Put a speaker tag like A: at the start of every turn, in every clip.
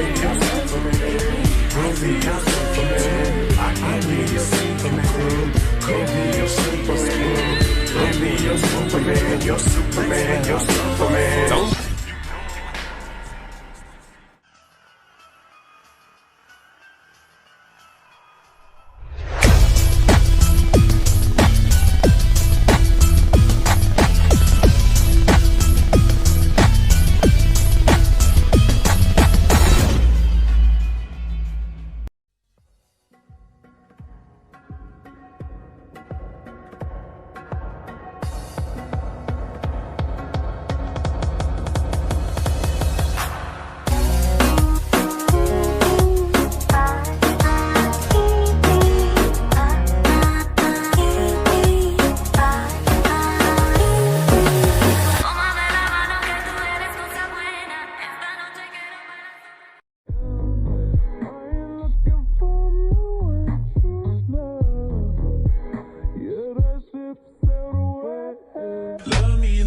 A: your Superman. Come be your Superman. I can be your Superman. Come be your Superman. Come be your Superman. Your Superman. Your Superman. Don't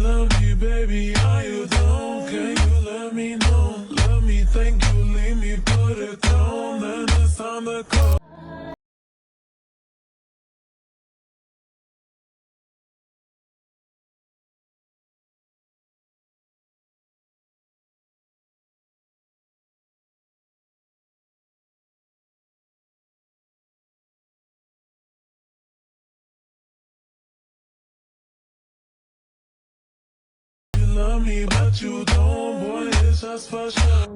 B: love me, baby, are you down? Can you let me know? Love me, thank you, leave me, put it down, then it's time to call. You love me, but you don't, boy, it's just for sure.